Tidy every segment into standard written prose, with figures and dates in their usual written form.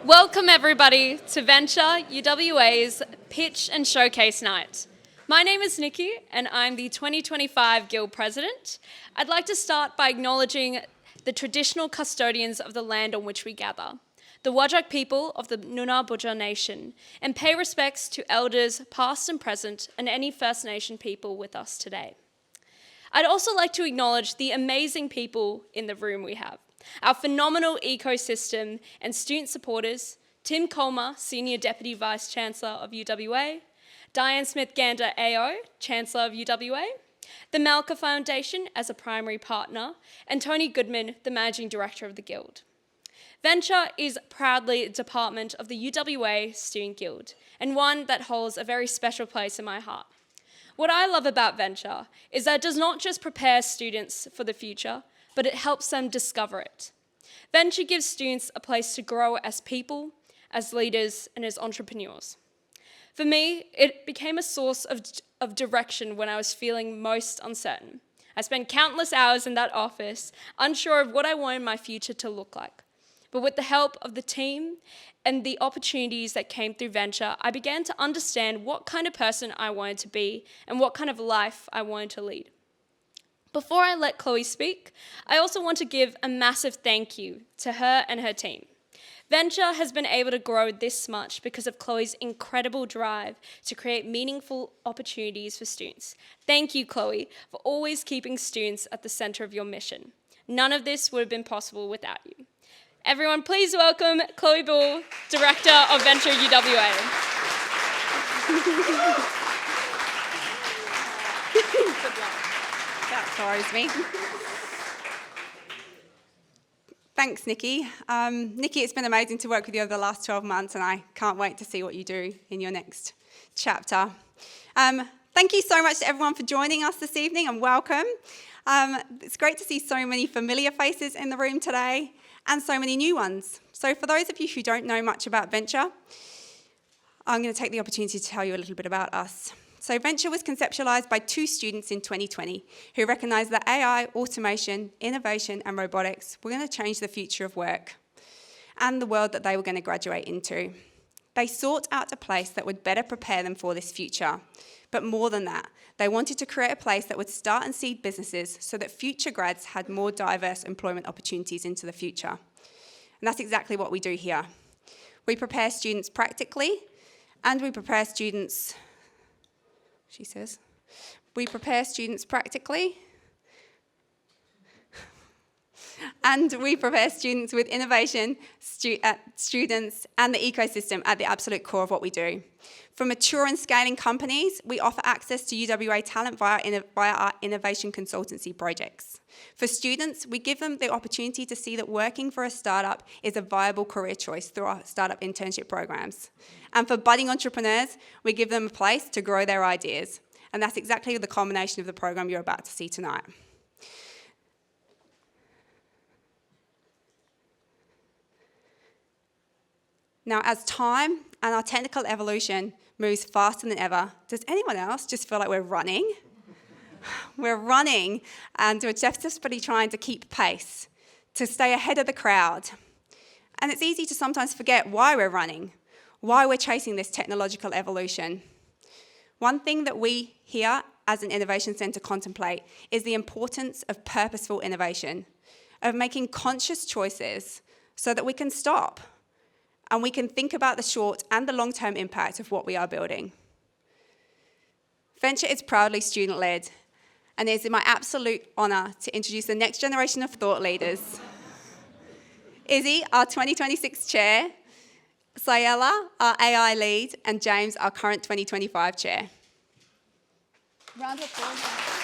Welcome everybody to Venture UWA's Pitch and Showcase Night. My name is Nikki and I'm the 2025 Guild President. I'd like to start by acknowledging the traditional custodians of the land on which we gather, the Whadjuk people of the Nunavut Nation, and pay respects to elders past and present and any First Nation people with us today. I'd also like to acknowledge the amazing people in the room we have. Our phenomenal ecosystem and student supporters, Tim Colmer, Senior Deputy Vice-Chancellor of UWA, Diane Smith-Gander AO, Chancellor of UWA, the Malka Foundation as a primary partner, and Tony Goodman, the Managing Director of the Guild. Venture is proudly a department of the UWA Student Guild, and one that holds a very special place in my heart. What I love about Venture is that it does not just prepare students for the future, but it helps them discover it. Venture gives students a place to grow as people, as leaders, and as entrepreneurs. For me, it became a source of direction when I was feeling most uncertain. I spent countless hours in that office, unsure of what I wanted my future to look like. But with the help of the team and the opportunities that came through Venture, I began to understand what kind of person I wanted to be and what kind of life I wanted to lead. Before I let Chloe speak, I also want to give a massive thank you to her and her team. Venture has been able to grow this much because of Chloe's incredible drive to create meaningful opportunities for students. Thank you, Chloe, for always keeping students at the center of your mission. None of this would have been possible without you. Everyone, please welcome Chloe Bull, Director of Venture UWA. That throws me. Thanks, Nikki. Nikki, it's been amazing to work with you over the last 12 months, and I can't wait to see what you do in your next chapter. Thank you so much to everyone for joining us this evening, and welcome. It's great to see so many familiar faces in the room today, and so many new ones. So for those of you who don't know much about Venture, I'm going to take the opportunity to tell you a little bit about us. So Venture was conceptualised by two students in 2020 who recognised that AI, automation, innovation and robotics were going to change the future of work and the world that they were going to graduate into. They sought out a place that would better prepare them for this future. But more than that, they wanted to create a place that would start and seed businesses so that future grads had more diverse employment opportunities into the future. And that's exactly what we do here. We prepare students practically, and we prepare students, we prepare students practically, and we prepare students with innovation, students, and the ecosystem at the absolute core of what we do. For mature and scaling companies, we offer access to UWA talent via our innovation consultancy projects. For students, we give them the opportunity to see that working for a startup is a viable career choice through our startup internship programs. And for budding entrepreneurs, we give them a place to grow their ideas. And that's exactly the culmination of the program you're about to see tonight. Now, as time and our technical evolution moves faster than ever, does anyone else just feel like we're running? We're running, and we're desperately trying to keep pace, to stay ahead of the crowd. And it's easy to sometimes forget why we're running, why we're chasing this technological evolution. One thing that we here as an innovation centre contemplate is the importance of purposeful innovation, of making conscious choices so that we can stop and we can think about the short and the long-term impact of what we are building. Venture is proudly student-led, and it is my absolute honour to introduce the next generation of thought leaders. Izzy, our 2026 chair, Sayela, our AI lead, and James, our current 2025 chair. Round of applause.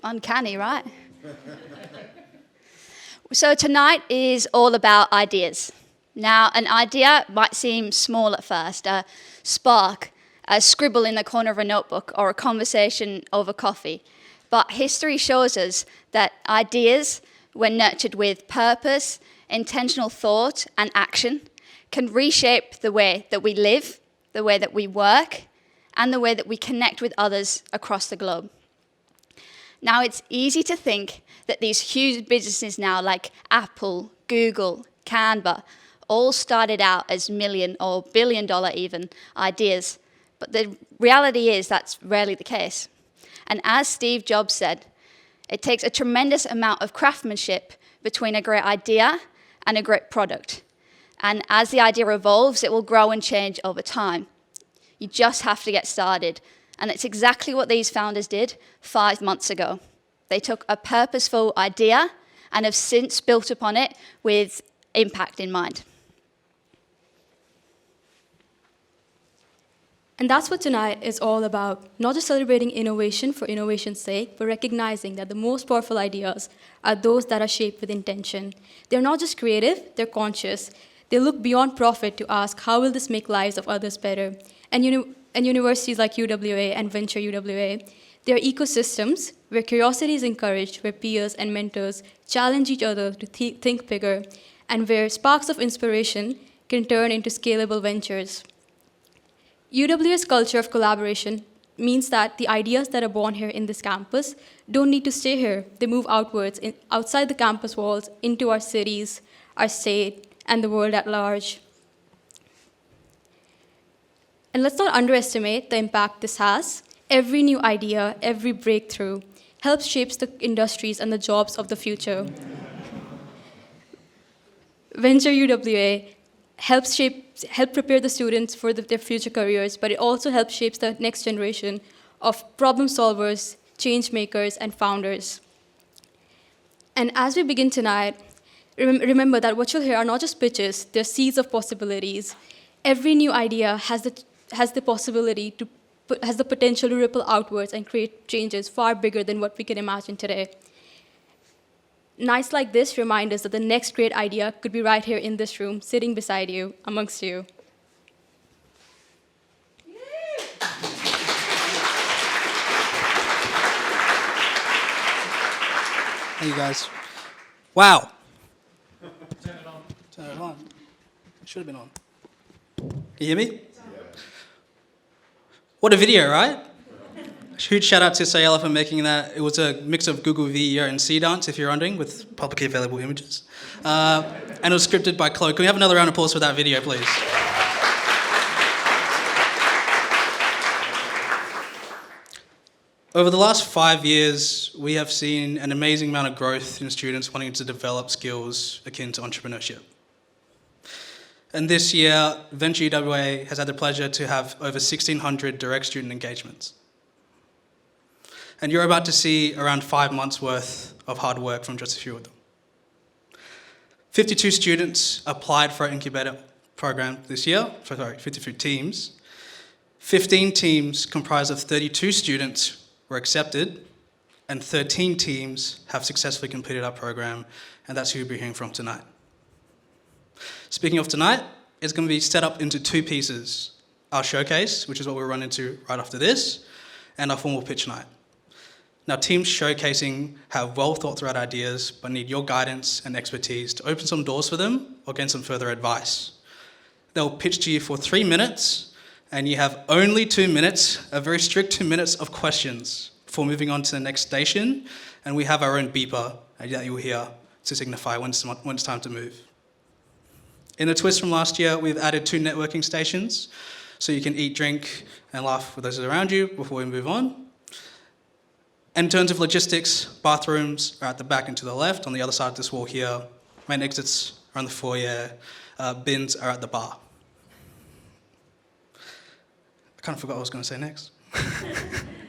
Uncanny, right? So tonight is all about ideas. Now, an idea might seem small at first, a spark, a scribble in the corner of a notebook, or a conversation over coffee. But history shows us that ideas, when nurtured with purpose, intentional thought, and action, can reshape the way that we live, the way that we work, and the way that we connect with others across the globe. Now, it's easy to think that these huge businesses now, like Apple, Google, Canva, all started out as million or billion-dollar even ideas. But the reality is that's rarely the case. And as Steve Jobs said, it takes a tremendous amount of craftsmanship between a great idea and a great product. And as the idea evolves, it will grow and change over time. You just have to get started. And it's exactly what these founders did 5 months ago. They took a purposeful idea and have since built upon it with impact in mind. And that's what tonight is all about, not just celebrating innovation for innovation's sake, but recognizing that the most powerful ideas are those that are shaped with intention. They're not just creative, they're conscious. They look beyond profit to ask, how will this make lives of others better? And universities like UWA and Venture UWA, they are ecosystems where curiosity is encouraged, where peers and mentors challenge each other to think bigger, and where sparks of inspiration can turn into scalable ventures. UWA's culture of collaboration means that the ideas that are born here in this campus don't need to stay here. They move outwards, outside the campus walls, into our cities, our state, and the world at large. And let's not underestimate the impact this has. Every new idea, every breakthrough helps shape the industries and the jobs of the future. Venture UWA help prepare the students for their future careers, but it also helps shape the next generation of problem solvers, change makers, and founders. And as we begin tonight, remember that what you'll hear are not just pitches, they're seeds of possibilities. Every new idea has the potential to ripple outwards and create changes far bigger than what we can imagine today. Nights like this remind us that the next great idea could be right here in this room, sitting beside you, amongst you. Hey, you guys. Wow. Turn it on. Turn it on. It should have been on. Can you hear me? What a video, right? Huge shout out to Sayela for making that. It was a mix of Google video and Sea Dance, if you're wondering, with publicly available images. And it was scripted by Chloe. Can we have another round of applause for that video, please? Over the last 5 years, we have seen an amazing amount of growth in students wanting to develop skills akin to entrepreneurship. And this year, Venture UWA has had the pleasure to have over 1,600 direct student engagements. And you're about to see around 5 months' worth of hard work from just a few of them. 52 students applied for our incubator program this year, 52 teams. 15 teams comprised of 32 students were accepted, and 13 teams have successfully completed our program, and that's who you'll be hearing from tonight. Speaking of tonight, it's going to be set up into 2 pieces. Our showcase, which is what we'll run into right after this, and our formal pitch night. Now, teams showcasing have well thought through ideas, but need your guidance and expertise to open some doors for them or gain some further advice. They'll pitch to you for 3 minutes, and you have only 2 minutes, a very strict 2 minutes of questions before moving on to the next station, and we have our own beeper that you'll hear to signify when it's time to move. In a twist from last year, we've added 2 networking stations, so you can eat, drink, and laugh with those around you before we move on. In terms of logistics, bathrooms are at the back and to the left. On the other side of this wall here, main exits are on the foyer, bins are at the bar. I kind of forgot what I was going to say next,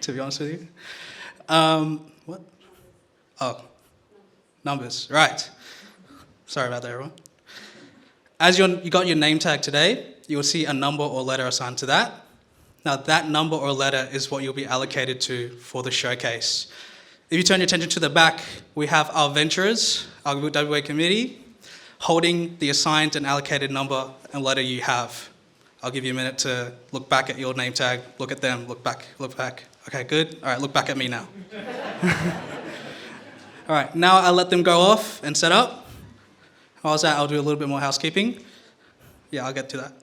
to be honest with you. What? Oh, numbers, right. Sorry about that, everyone. As you got your name tag today, you'll see a number or letter assigned to that. Now, that number or letter is what you'll be allocated to for the showcase. If you turn your attention to the back, we have our venturers, our UWA committee, holding the assigned and allocated number and letter you have. I'll give you a minute to look back at your name tag, look at them, look back, look back. Okay, good. All right, look back at me now. All right, now I'll let them go off and set up. How's that? I'll do a little bit more housekeeping. Yeah, I'll get to that.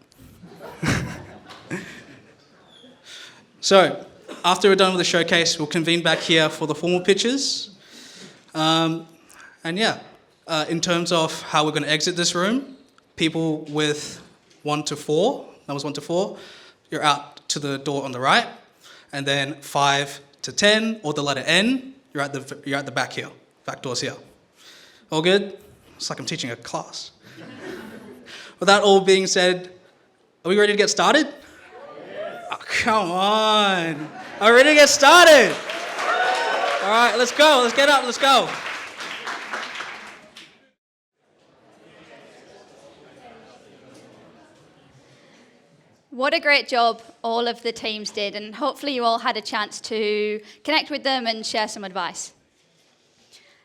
So, after we're done with the showcase, we'll convene back here for the formal pitches. In terms of how we're going to exit this room, people with 1 to 4, numbers 1 to 4, you're out to the door on the right, and then 5 to 10, or the letter N, you're at the back here, back doors here. All good? It's like I'm teaching a class. With that all being said, are we ready to get started? Yes. Oh, come on. Are we ready to get started? All right, let's go. Let's get up. Let's go. What a great job all of the teams did, and hopefully you all had a chance to connect with them and share some advice.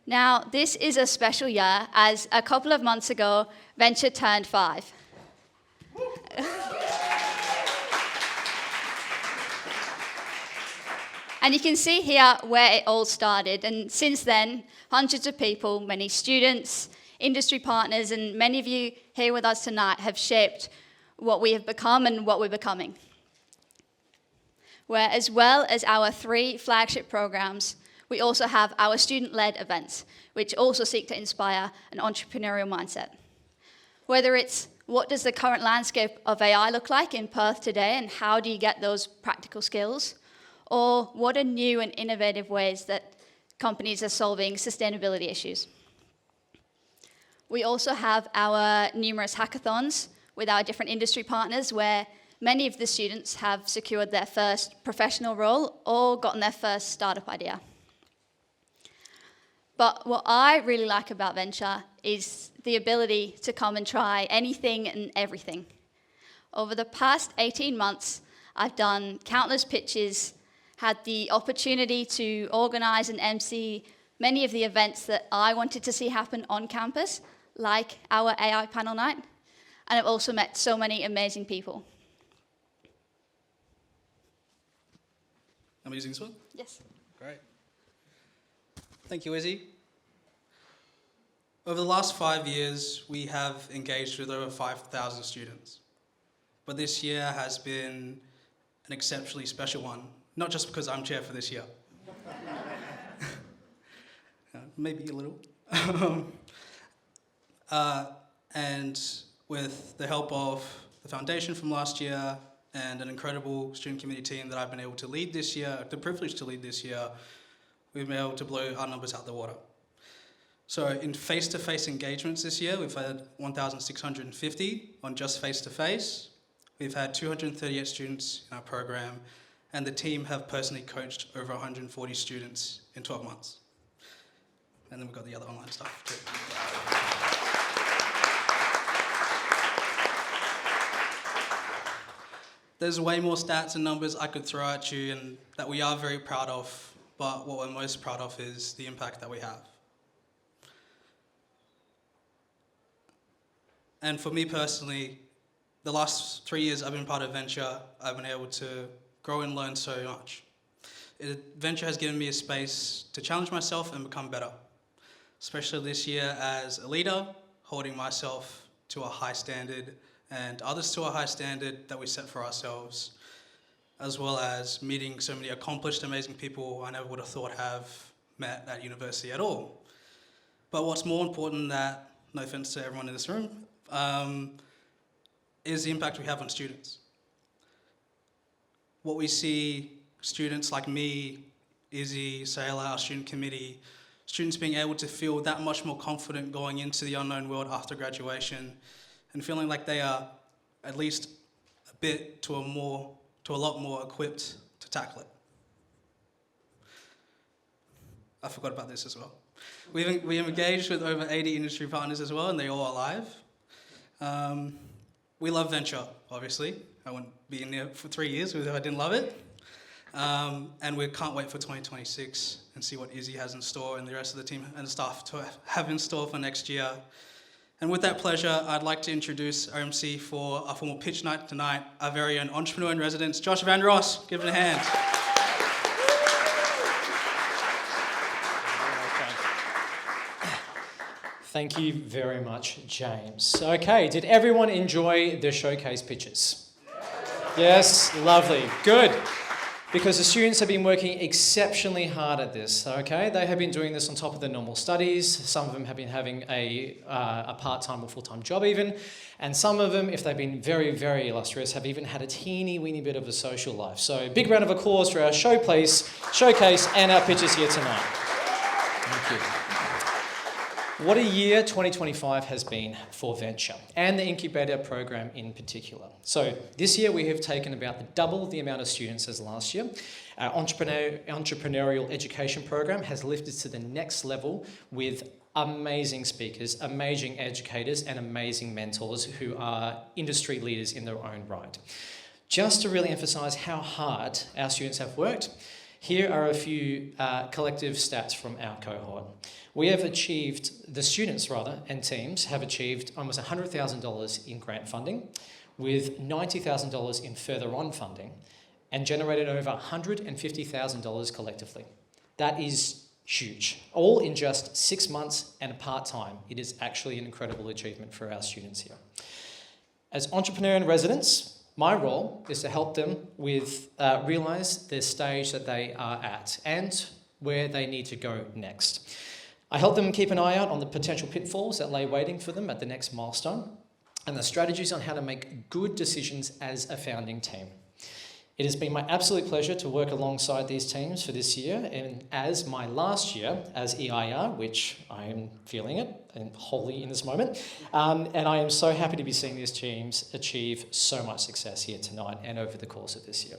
Now, this is a special year, as a couple of months ago, Venture turned 5. And you can see here where it all started, and since then, hundreds of people, many students, industry partners, and many of you here with us tonight have shaped what we have become and what we're becoming. Where, as well as our 3 flagship programs, we also have our student-led events, which also seek to inspire an entrepreneurial mindset. Whether it's what does the current landscape of AI look like in Perth today, and how do you get those practical skills, or what are new and innovative ways that companies are solving sustainability issues. We also have our numerous hackathons with our different industry partners, where many of the students have secured their first professional role or gotten their first startup idea. But what I really like about Venture is the ability to come and try anything and everything. Over the past 18 months, I've done countless pitches, had the opportunity to organize and MC many of the events that I wanted to see happen on campus, like our AI panel night, and I've also met so many amazing people. Am I using this one? Yes. Great. Thank you, Izzy. Over the last 5 years, we have engaged with over 5,000 students. But this year has been an exceptionally special one, not just because I'm chair for this year. Maybe a little. And with the help of the foundation from last year and an incredible student committee team that I've been able to lead this year, the privilege to lead this year, we've been able to blow our numbers out the water. So in face-to-face engagements this year, we've had 1,650 on just face-to-face. We've had 238 students in our program, and the team have personally coached over 140 students in 12 months. And then we've got the other online stuff too. There's way more stats and numbers I could throw at you and that we are very proud of, but what we're most proud of is the impact that we have. And for me personally, the last 3 years I've been part of Venture, I've been able to grow and learn so much. Venture has given me a space to challenge myself and become better, especially this year as a leader, holding myself to a high standard and others to a high standard that we set for ourselves, as well as meeting so many accomplished, amazing people I never would have thought have met at university at all. But what's more important than that, no offense to everyone in this room, is the impact we have on students. What we see students like me, Izzy, Sailor, our student committee, students being able to feel that much more confident going into the unknown world after graduation and feeling like they are at least a bit to a lot more equipped to tackle it. I forgot about this as well. We have engaged with over 80 industry partners as well, and they're all alive. We love Venture, obviously. I wouldn't be in there for 3 years if I didn't love it. And we can't wait for 2026 and see what Izzy has in store and the rest of the team and staff to have in store for next year. And with that pleasure, I'd like to introduce our MC for our formal pitch night tonight, our very own entrepreneur in residence, Josh Van Ross. Give it a hand. Thank you very much, James. Okay, did everyone enjoy the showcase pitches? Yes, lovely, good. because the students have been working exceptionally hard at this, okay? They have been doing this on top of their normal studies. Some of them have been having a part-time or full-time job even, and some of them, if they've been very, very illustrious, have even had a teeny-weeny bit of a social life. So big round of applause for our showcase and our pitchers here tonight. Thank you. What a year 2025 has been for Venture and the incubator program in particular. So this year we have taken about double the amount of students as last year. Our entrepreneurial education program has lifted to the next level with amazing speakers, amazing educators and amazing mentors who are industry leaders in their own right. Just to really emphasise how hard our students have worked, here are a few collective stats from our cohort. We have achieved, the students rather, and teams have achieved almost $100,000 in grant funding, with $90,000 in further on funding, and generated over $150,000 collectively. That is huge. All in just 6 months and part-time. It is actually an incredible achievement for our students here. As entrepreneur in residence, my role is to help them with realise the stage that they are at and where they need to go next. I help them keep an eye out on the potential pitfalls that lay waiting for them at the next milestone and the strategies on how to make good decisions as a founding team. It has been my absolute pleasure to work alongside these teams for this year and as my last year as EIR, which I am feeling it and wholly in this moment, and I am so happy to be seeing these teams achieve so much success here tonight and over the course of this year.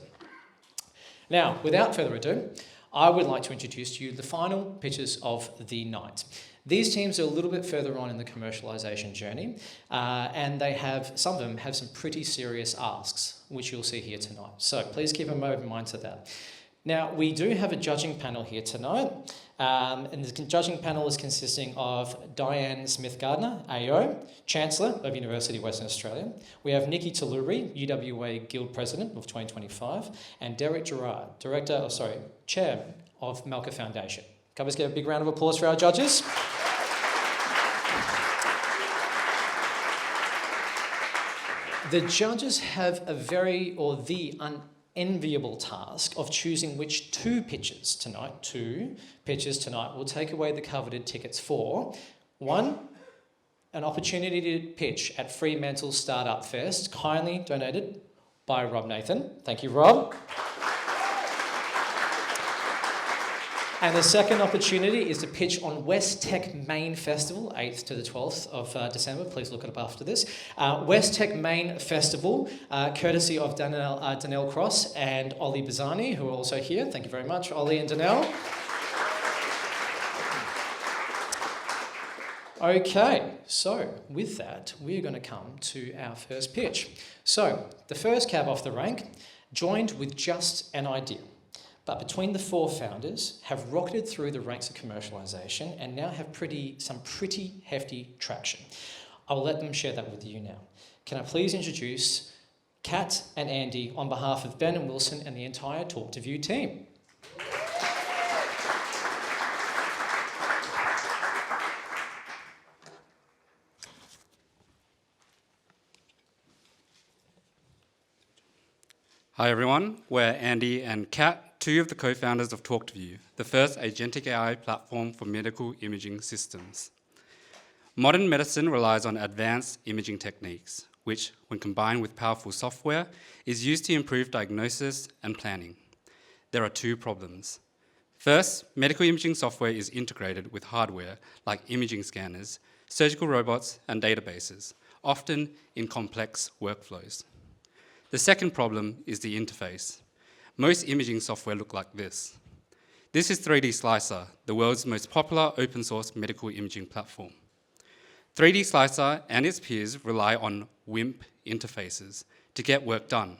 Now, without further ado, I would like to introduce to you the final pitches of the night. These teams are a little bit further on in the commercialisation journey, and some of them have some pretty serious asks, which you'll see here tonight. So please keep an open mind to that. Now, we do have a judging panel here tonight, and the judging panel is consisting of Diane Smith-Gardner, AO, Chancellor of University of Western Australia. We have Nikki Talluri, UWA Guild President of 2025, and Derek Gerard, Chair of Malka Foundation. Can we just get a big round of applause for our judges? The judges have the unenviable task of choosing which two pitches tonight will take away the coveted tickets for, one, an opportunity to pitch at Fremantle Startup Fest, kindly donated by Rob Nathan. Thank you, Rob. And the second opportunity is to pitch on West Tech Main Festival, 8th to the 12th of December. Please look it up after this. West Tech Main Festival, courtesy of Danelle Cross and Ollie Bazzani, who are also here. Thank you very much, Ollie and Danelle. Okay, so with that, we're going to come to our first pitch. So, the first cab off the rank joined with just an idea, but between the four founders have rocketed through the ranks of commercialisation and now have some pretty hefty traction. I'll let them share that with you now. Can I please introduce Kat and Andy on behalf of Ben and Wilson and the entire Talk to View team. Hi everyone, we're Andy and Kat, two of the co-founders of TalkToView, the first agentic AI platform for medical imaging systems. Modern medicine relies on advanced imaging techniques, which, when combined with powerful software, is used to improve diagnosis and planning. There are two problems. First, medical imaging software is integrated with hardware like imaging scanners, surgical robots, and databases, often in complex workflows. The second problem is the interface. Most imaging software look like this. This is 3D Slicer, the world's most popular open source medical imaging platform. 3D Slicer and its peers rely on WIMP interfaces to get work done.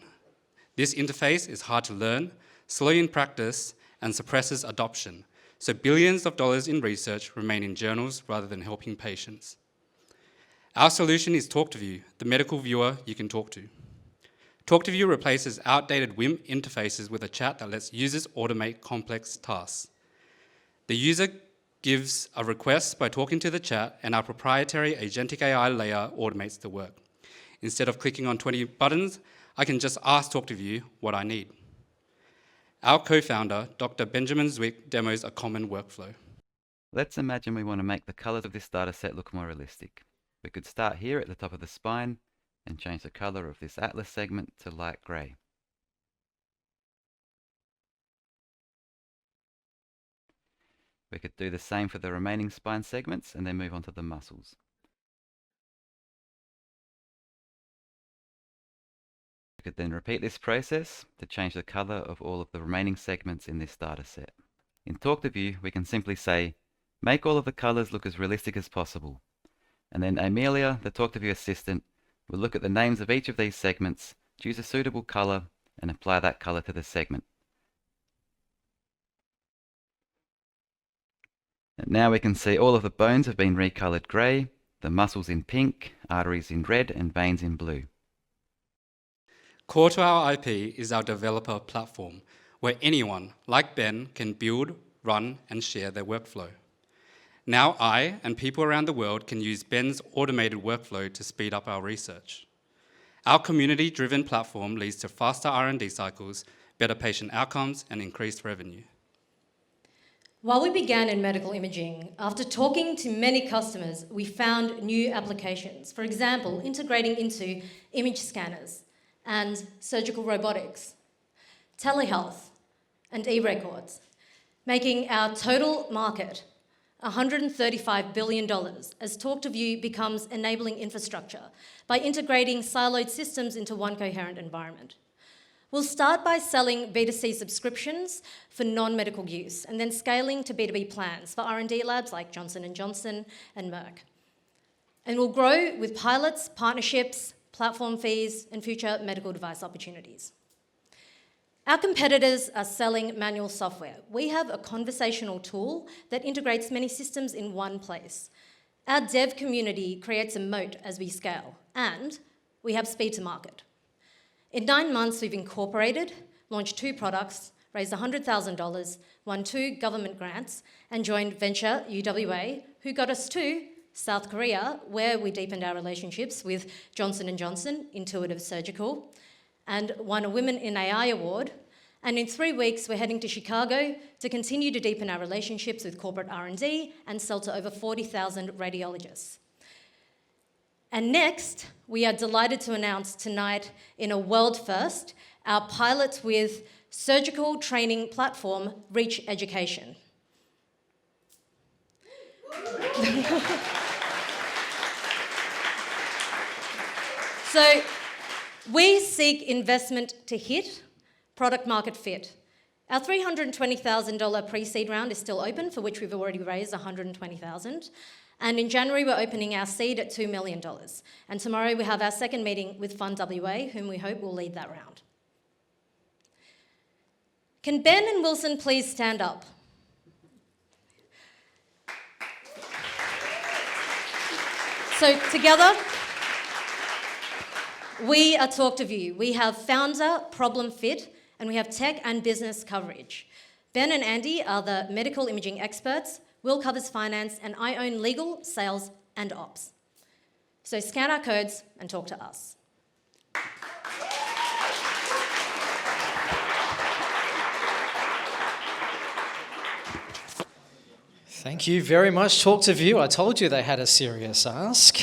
This interface is hard to learn, slow in practice, and suppresses adoption, so billions of dollars in research remain in journals rather than helping patients. Our solution is TalkToView, the medical viewer you can talk to. TalkToView replaces outdated WIMP interfaces with a chat that lets users automate complex tasks. The user gives a request by talking to the chat, and our proprietary agentic AI layer automates the work. Instead of clicking on 20 buttons, I can just ask TalkToView what I need. Our co-founder, Dr. Benjamin Zwick, demos a common workflow. Let's imagine we want to make the colors of this data set look more realistic. We could start here at the top of the spine and change the color of this atlas segment to light gray. We could do the same for the remaining spine segments and then move on to the muscles. We could then repeat this process to change the color of all of the remaining segments in this data set. In Talk to View, we can simply say, make all of the colors look as realistic as possible. And then Amelia, the Talk to View assistant, will look at the names of each of these segments, choose a suitable color, and apply that color to the segment. And now we can see all of the bones have been recolored grey, the muscles in pink, arteries in red, and veins in blue. Core to our IP is our developer platform, where anyone, like Ben, can build, run, and share their workflow. Now I and people around the world can use Ben's automated workflow to speed up our research. Our community-driven platform leads to faster R&D cycles, better patient outcomes, and increased revenue. While we began in medical imaging, after talking to many customers, we found new applications. For example, integrating into image scanners and surgical robotics, telehealth, and e-records, making our total market $135 billion as Talk to View becomes enabling infrastructure by integrating siloed systems into one coherent environment. We'll start by selling B2C subscriptions for non-medical use and then scaling to B2B plans for R&D labs like Johnson & Johnson and Merck. And we'll grow with pilots, partnerships, platform fees, and future medical device opportunities. Our competitors are selling manual software. We have a conversational tool that integrates many systems in one place. Our dev community creates a moat as we scale, and we have speed to market. In 9 months, we've incorporated, launched 2 products, raised $100,000, won 2 government grants, and joined Venture UWA, who got us to South Korea, where we deepened our relationships with Johnson & Johnson, Intuitive Surgical, and won a Women in AI award. And in 3 weeks, we're heading to Chicago to continue to deepen our relationships with corporate R&D and sell to over 40,000 radiologists. And next, we are delighted to announce tonight, in a world first, our pilot with surgical training platform, Reach Education. So, we seek investment to hit product market fit. Our $320,000 pre-seed round is still open, for which we've already raised $120,000. And in January, we're opening our seed at $2 million. And tomorrow, we have our second meeting with Fund WA, whom we hope will lead that round. Can Ben and Wilson please stand up? So together, we are Talk to View. We have founder, problem fit, and we have tech and business coverage. Ben and Andy are the medical imaging experts. Will covers finance, and I own legal, sales, and ops. So scan our codes and talk to us. Thank you very much, Talk to View. I told you they had a serious ask.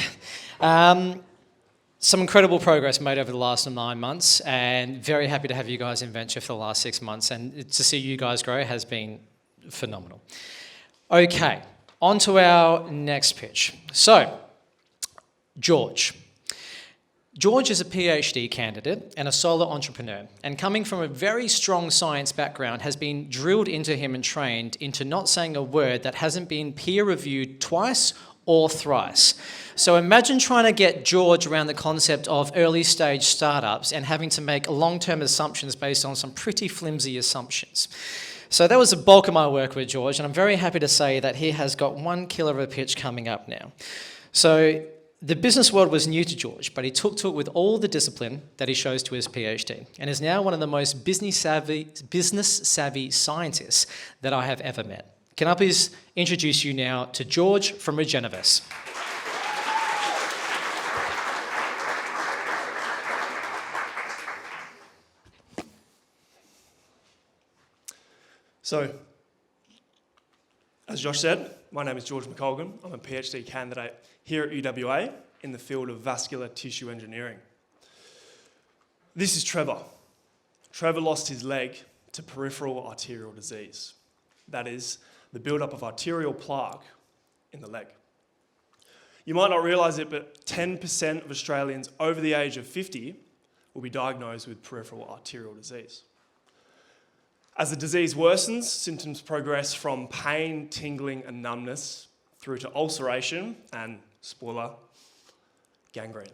Some incredible progress made over the last 9 months, and very happy to have you guys in Venture for the last 6 months, and to see you guys grow has been phenomenal. Okay, on to our next pitch. So, George. George is a PhD candidate and a solo entrepreneur, and coming from a very strong science background, has been drilled into him and trained into not saying a word that hasn't been peer-reviewed twice or thrice. So imagine trying to get George around the concept of early-stage startups and having to make long-term assumptions based on some pretty flimsy assumptions. So that was the bulk of my work with George, and I'm very happy to say that he has got one killer of a pitch coming up now. So the business world was new to George, but he took to it with all the discipline that he shows to his PhD, and is now one of the most business-savvy scientists that I have ever met. Can I please introduce you now to George from Regenevis? So, as Josh said, my name is George McColgan. I'm a PhD candidate here at UWA in the field of vascular tissue engineering. This is Trevor. Trevor lost his leg to peripheral arterial disease. That is, the buildup of arterial plaque in the leg. You might not realise it, but 10% of Australians over the age of 50 will be diagnosed with peripheral arterial disease. As the disease worsens, symptoms progress from pain, tingling and numbness through to ulceration and, spoiler, gangrene.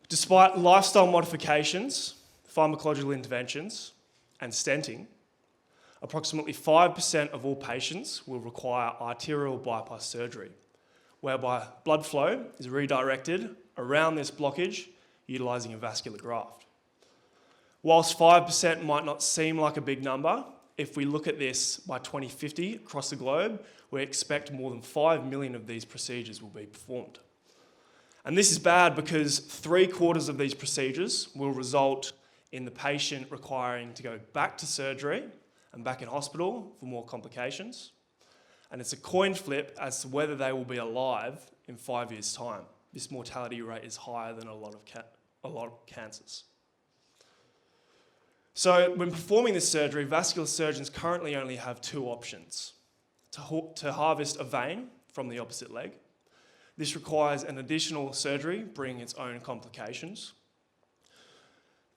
Despite lifestyle modifications, pharmacological interventions and stenting, approximately 5% of all patients will require arterial bypass surgery, whereby blood flow is redirected around this blockage utilising a vascular graft. Whilst 5% might not seem like a big number, if we look at this by 2050 across the globe, we expect more than 5 million of these procedures will be performed. And this is bad because 3/4 of these procedures will result in the patient requiring to go back to surgery and back in hospital for more complications. And it's a coin flip as to whether they will be alive in 5 years' time. This mortality rate is higher than a lot of cancers. So when performing this surgery, vascular surgeons currently only have 2 options. To harvest a vein from the opposite leg. This requires an additional surgery, bringing its own complications.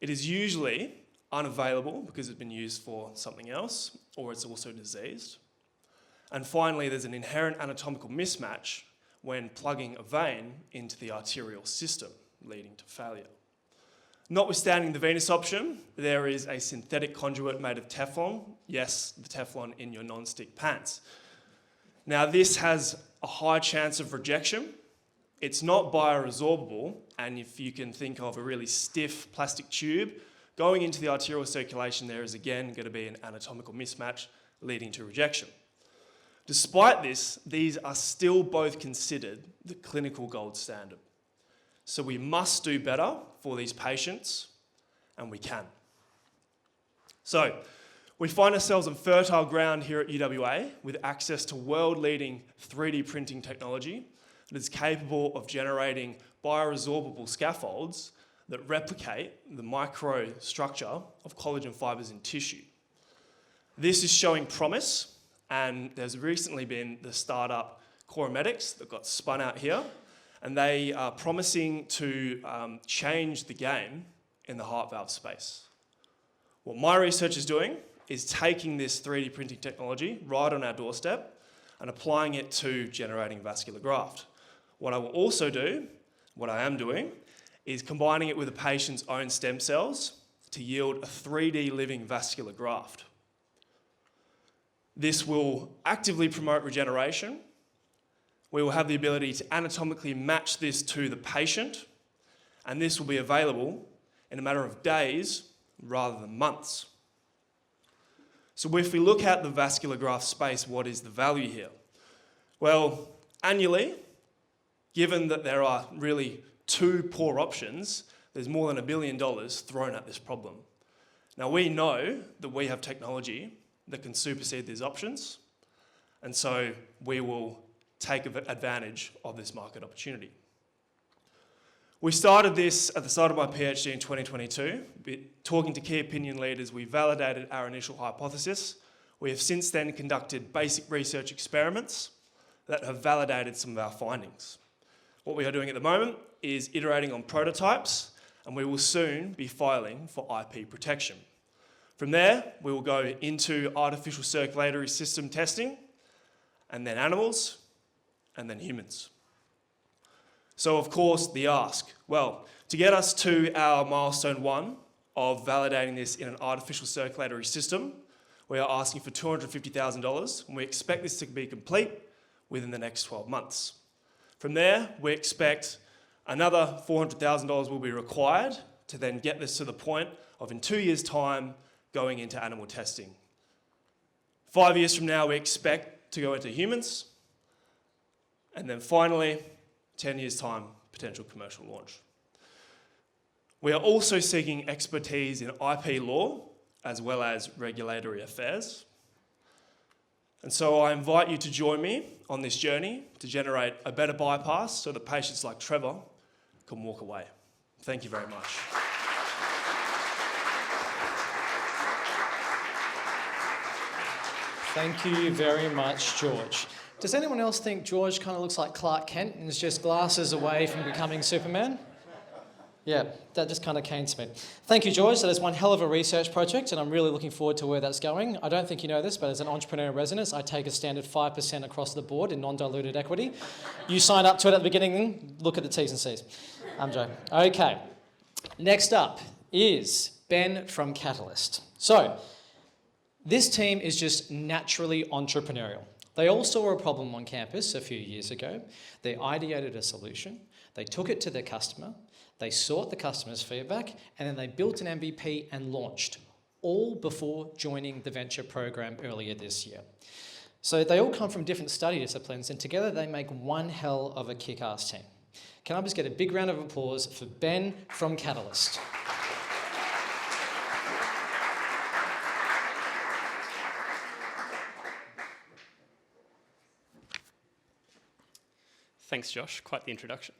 It is usually unavailable because it's been used for something else, or it's also diseased. And finally, there's an inherent anatomical mismatch when plugging a vein into the arterial system, leading to failure. Notwithstanding the venous option, there is a synthetic conduit made of Teflon. Yes, the Teflon in your non-stick pants. Now, this has a high chance of rejection. It's not bioresorbable, and if you can think of a really stiff plastic tube going into the arterial circulation, there is again going to be an anatomical mismatch leading to rejection. Despite this, these are still both considered the clinical gold standard. So we must do better for these patients, and we can. So we find ourselves on fertile ground here at UWA with access to world-leading 3D printing technology that is capable of generating bioresorbable scaffolds that replicate the microstructure of collagen fibres in tissue. This is showing promise, and there's recently been the startup Coromedics that got spun out here, and they are promising to change the game in the heart valve space. What my research is doing is taking this 3D printing technology right on our doorstep and applying it to generating vascular graft. What I will also do, what I am doing, is combining it with a patient's own stem cells to yield a 3D living vascular graft. This will actively promote regeneration. We will have the ability to anatomically match this to the patient, and this will be available in a matter of days rather than months. So if we look at the vascular graft space, what is the value here? Well, annually, given that there are really 2 poor options, there's more than $1 billion thrown at this problem. Now, we know that we have technology that can supersede these options, and so we will take advantage of this market opportunity. We started this at the start of my PhD in 2022. Talking to key opinion leaders, we validated our initial hypothesis. We have since then conducted basic research experiments that have validated some of our findings. What we are doing at the moment is iterating on prototypes, and we will soon be filing for IP protection. From there, we will go into artificial circulatory system testing, and then animals, and then humans. So of course, the ask, well, to get us to our milestone 1 of validating this in an artificial circulatory system, we are asking for $250,000, and we expect this to be complete within the next 12 months. From there, we expect another $400,000 will be required to then get this to the point of, in 2 years' time, going into animal testing. 5 years from now, we expect to go into humans, and then finally, 10 years' time, potential commercial launch. We are also seeking expertise in IP law as well as regulatory affairs. And so I invite you to join me on this journey to generate a better bypass so that patients like Trevor can walk away. Thank you very much. Thank you very much, George. Does anyone else think George kind of looks like Clark Kent and is just glasses away from becoming Superman? Yeah, that just kind of came to me. Thank you, George. That is one hell of a research project, and I'm really looking forward to where that's going. I don't think you know this, but as an entrepreneur in residence, I take a standard 5% across the board in non-diluted equity. You signed up to it at the beginning, look at the T's and C's. I'm joking. Okay, next up is Ben from Catalyst. So, this team is just naturally entrepreneurial. They all saw a problem on campus a few years ago. They ideated a solution. They took it to their customer. They sought the customer's feedback, and then they built an MVP and launched, all before joining the venture program earlier this year. So they all come from different study disciplines, and together they make one hell of a kick-ass team. Can I just get a big round of applause for Ben from Catalyst? Thanks, Josh. Quite the introduction.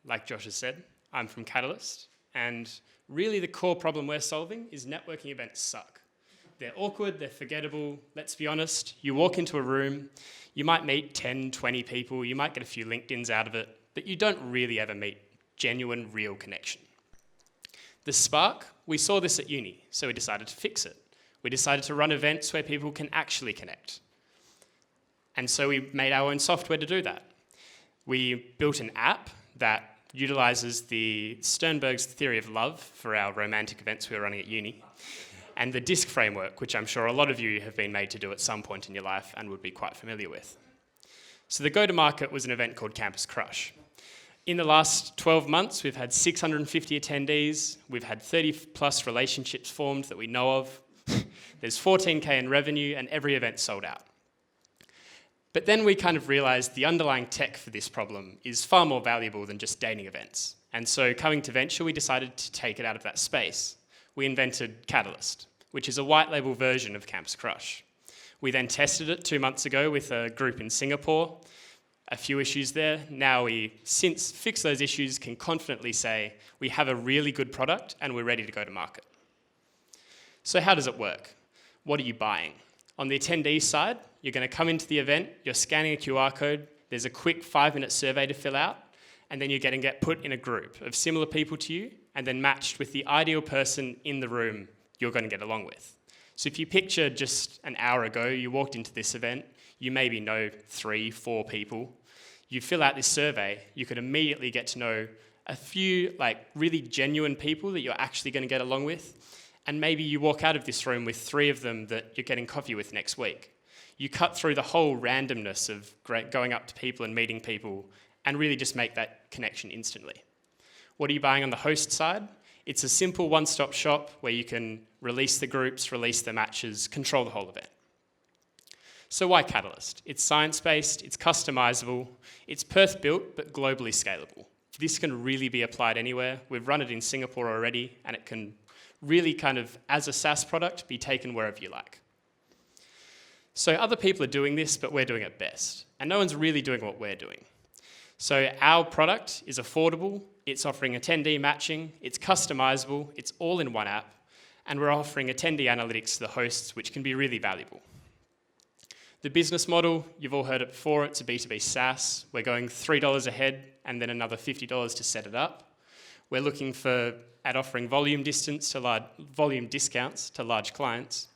Like Josh has said, I'm from Catalyst, and really the core problem we're solving is networking events suck. They're awkward, they're forgettable. Let's be honest, you walk into a room, you might meet 10, 20 people, you might get a few LinkedIns out of it, but you don't really ever meet genuine, real connection. The spark, we saw this at uni, so we decided to fix it. We decided to run events where people can actually connect. And so we made our own software to do that. We built an app that utilizes the Sternberg's theory of love for our romantic events we were running at uni, and the DISC framework, which I'm sure a lot of you have been made to do at some point in your life and would be quite familiar with. So the go-to-market was an event called Campus Crush. In the last 12 months, we've had 650 attendees, we've had 30 plus relationships formed that we know of, there's 14K in revenue, and every event sold out. But then we kind of realised the underlying tech for this problem is far more valuable than just dating events. And so coming to Venture, we decided to take it out of that space. We invented Catalyst, which is a white label version of Campus Crush. We then tested it 2 months ago with a group in Singapore. A few issues there. Now we, since fixed those issues, can confidently say we have a really good product and we're ready to go to market. So how does it work? What are you buying? On the attendee side, you're going to come into the event, you're scanning a QR code, there's a quick 5-minute survey to fill out, and then you're going to get put in a group of similar people to you, and then matched with the ideal person in the room you're going to get along with. So if you picture just an hour ago, you walked into this event, you maybe know 3, 4 people, you fill out this survey, you could immediately get to know a few really genuine people that you're actually going to get along with, and maybe you walk out of this room with 3 of them that you're getting coffee with next week. You cut through the whole randomness of going up to people and meeting people and really just make that connection instantly. What are you buying on the host side? It's a simple one-stop shop where you can release the groups, release the matches, control the whole event. So why Catalyst? It's science-based, it's customizable, it's Perth-built but globally scalable. This can really be applied anywhere. We've run it in Singapore already, and it can really kind of, as a SaaS product, be taken wherever you like. So other people are doing this, but we're doing it best. And no one's really doing what we're doing. So our product is affordable, it's offering attendee matching, it's customizable, it's all in one app, and we're offering attendee analytics to the hosts, which can be really valuable. The business model, you've all heard it before, it's a B2B SaaS. We're going $3 a head and then another $50 to set it up. We're looking at offering volume discounts to large clients.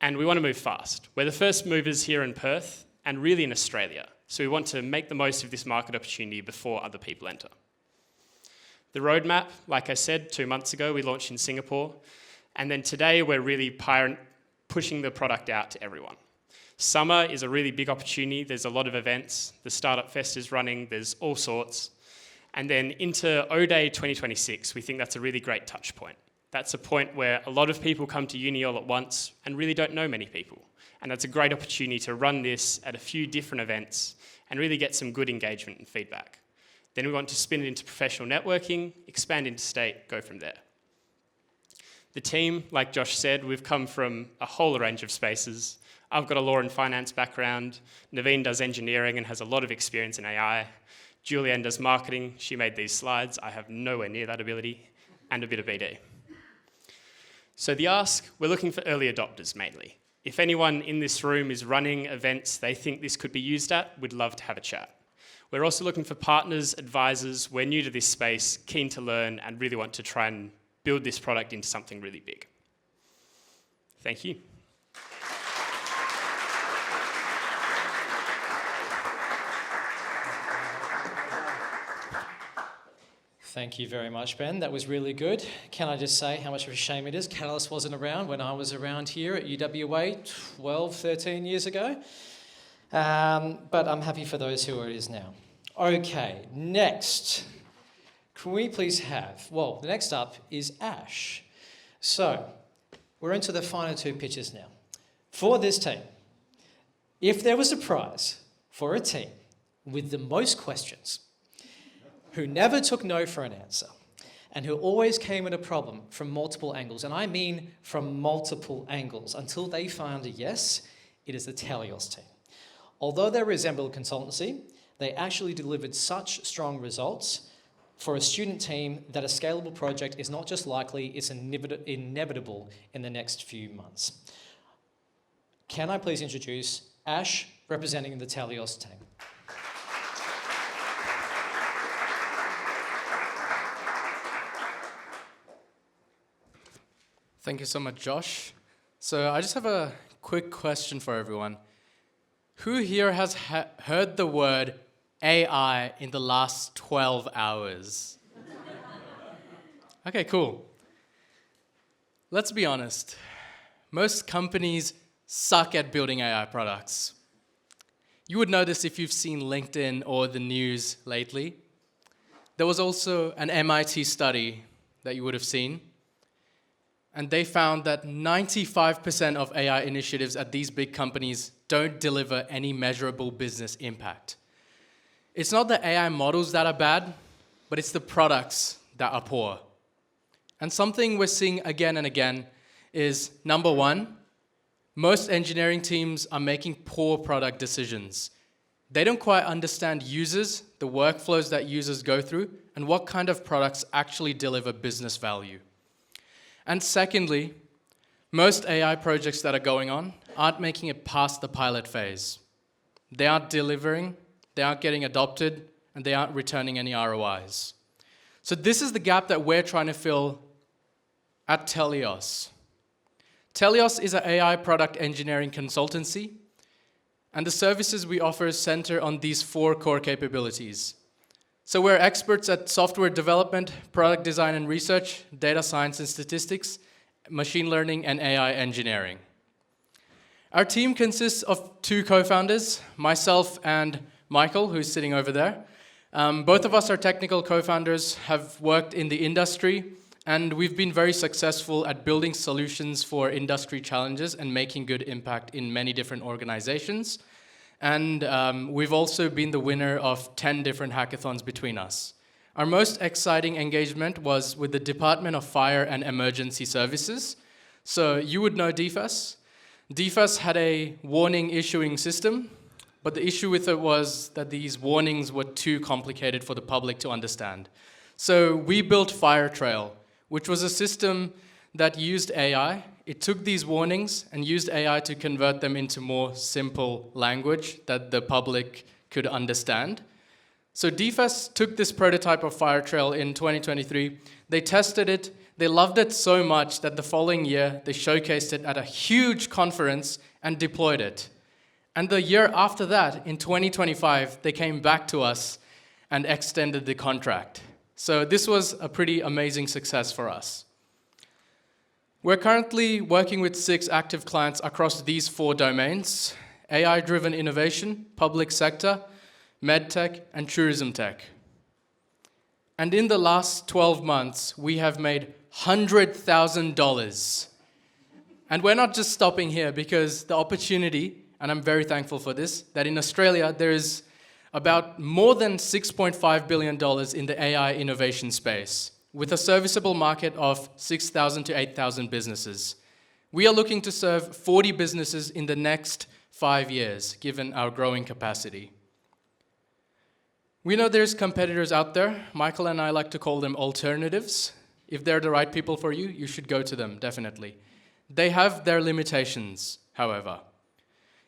And we want to move fast. We're the first movers here in Perth and really in Australia. So we want to make the most of this market opportunity before other people enter. The roadmap, like I said, 2 months ago, we launched in Singapore. And then today, we're really pushing the product out to everyone. Summer is a really big opportunity. There's a lot of events. The Startup Fest is running. There's all sorts. And then into O-Day 2026, we think that's a really great touch point. That's a point where a lot of people come to uni all at once and really don't know many people. And that's a great opportunity to run this at a few different events and really get some good engagement and feedback. Then we want to spin it into professional networking, expand into state, go from there. The team, like Josh said, we've come from a whole range of spaces. I've got a law and finance background. Naveen does engineering and has a lot of experience in AI. Julianne does marketing. She made these slides. I have nowhere near that ability, and a bit of BD. So the ask, we're looking for early adopters mainly. If anyone in this room is running events they think this could be used at, we'd love to have a chat. We're also looking for partners, advisors. We're new to this space, keen to learn, and really want to try and build this product into something really big. Thank you. Thank you very much, Ben. That was really good. Can I just say how much of a shame it is Catalyst wasn't around when I was around here at UWA 12, 13 years ago. But I'm happy for those who it is now. Okay, next. Can we please have, well, the next up is Ash. So, we're into the final two pitches now. For this team, if there was a prize for a team with the most questions, who never took no for an answer, and who always came at a problem from multiple angles, and I mean from multiple angles, until they found a yes, it is the Telios team. Although they resemble a consultancy, they actually delivered such strong results for a student team that a scalable project is not just likely, it's inevitable in the next few months. Can I please introduce Ash, representing the Telios team? Thank you so much, Josh. So I just have a quick question for everyone. Who here has heard the word AI in the last 12 hours? Okay, cool. Let's be honest. Most companies suck at building AI products. You would know this if you've seen LinkedIn or the news lately. There was also an MIT study that you would have seen, and they found that 95% of AI initiatives at these big companies don't deliver any measurable business impact. It's not the AI models that are bad, but it's the products that are poor. And something we're seeing again and again is, number one, most engineering teams are making poor product decisions. They don't quite understand users, the workflows that users go through, and what kind of products actually deliver business value. And secondly, most AI projects that are going on aren't making it past the pilot phase. They aren't delivering, they aren't getting adopted, and they aren't returning any ROIs. So this is the gap that we're trying to fill at Telios. Telios is an AI product engineering consultancy, and the services we offer center on these 4 core capabilities. So we're experts at software development, product design and research, data science and statistics, machine learning, and AI engineering. Our team consists of 2 co-founders, myself and Michael, who's sitting over there. Both of us are technical co-founders, have worked in the industry, and we've been very successful at building solutions for industry challenges and making good impact in many different organizations. And we've also been the winner of 10 different hackathons between us. Our most exciting engagement was with the Department of Fire and Emergency Services. So you would know DFAS. DFAS had a warning issuing system, but the issue with it was that these warnings were too complicated for the public to understand. So we built FireTrail, which was a system that used AI. It took these warnings and used AI to convert them into more simple language that the public could understand. So DFAS took this prototype of FireTrail in 2023. They tested it. They loved it so much that the following year, they showcased it at a huge conference and deployed it. And the year after that, in 2025, they came back to us and extended the contract. So this was a pretty amazing success for us. We're currently working with 6 active clients across these 4 domains: AI-driven innovation, public sector, medtech, and tourism tech. And in the last 12 months, we have made $100,000. And we're not just stopping here, because the opportunity, and I'm very thankful for this, that in Australia there is about more than $6.5 billion in the AI innovation space. with a serviceable market of 6,000 to 8,000 businesses. We are looking to serve 40 businesses in the next 5 years, given our growing capacity. We know there's competitors out there. Michael and I like to call them alternatives. If they're the right people for you, you should go to them, definitely. They have their limitations, however.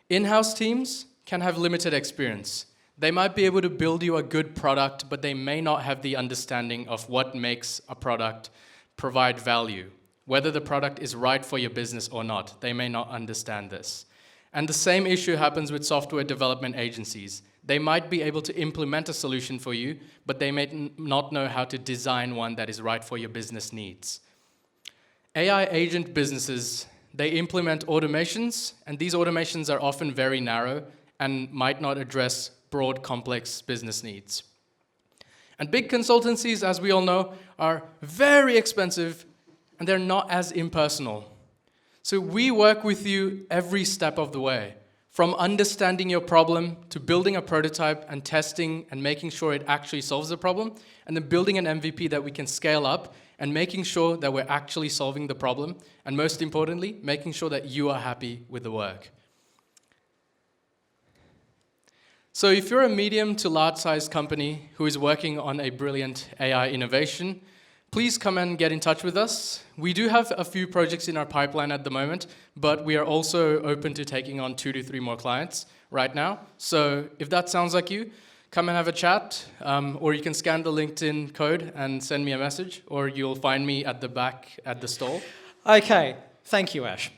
In-house teams can have limited experience. They might be able to build you a good product, but they may not have the understanding of what makes a product provide value. Whether the product is right for your business or not, they may not understand this. And the same issue happens with software development agencies. They might be able to implement a solution for you, but they may not know how to design one that is right for your business needs. AI agent businesses, they implement automations, and these automations are often very narrow and might not address broad, complex business needs. And big consultancies, as we all know, are very expensive, and they're not as impersonal. So we work with you every step of the way, from understanding your problem to building a prototype and testing and making sure it actually solves the problem, and then building an MVP that we can scale up and making sure that we're actually solving the problem, and most importantly, making sure that you are happy with the work. So if you're a medium to large-sized company who is working on a brilliant AI innovation, please come and get in touch with us. We do have a few projects in our pipeline at the moment, but we are also open to taking on 2 to 3 more clients right now. So if that sounds like you, come and have a chat, or you can scan the LinkedIn code and send me a message, or you'll find me at the back at the stall. Okay, thank you, Ash.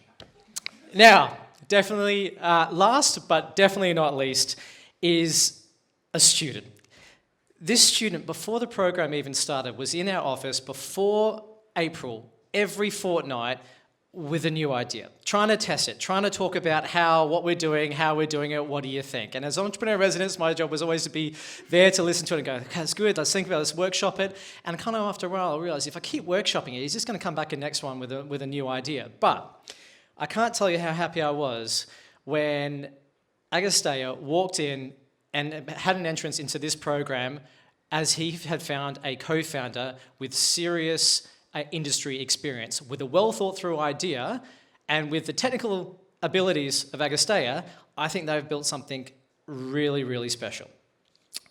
Now, definitely last, but definitely not least, is a student. This student, before the program even started, was in our office before April, every fortnight, with a new idea, trying to test it, trying to talk about what we're doing it, what do you think? And as entrepreneur residents, my job was always to be there to listen to it and go, okay, that's good, let's think about it, let's workshop it. And kind of after a while, I realized if I keep workshopping it, he's just going to come back in next one with a new idea. But I can't tell you how happy I was when Agastea walked in and had an entrance into this program as he had found a co-founder with serious industry experience, with a well-thought-through idea, and with the technical abilities of Agastea, I think they've built something really, really special.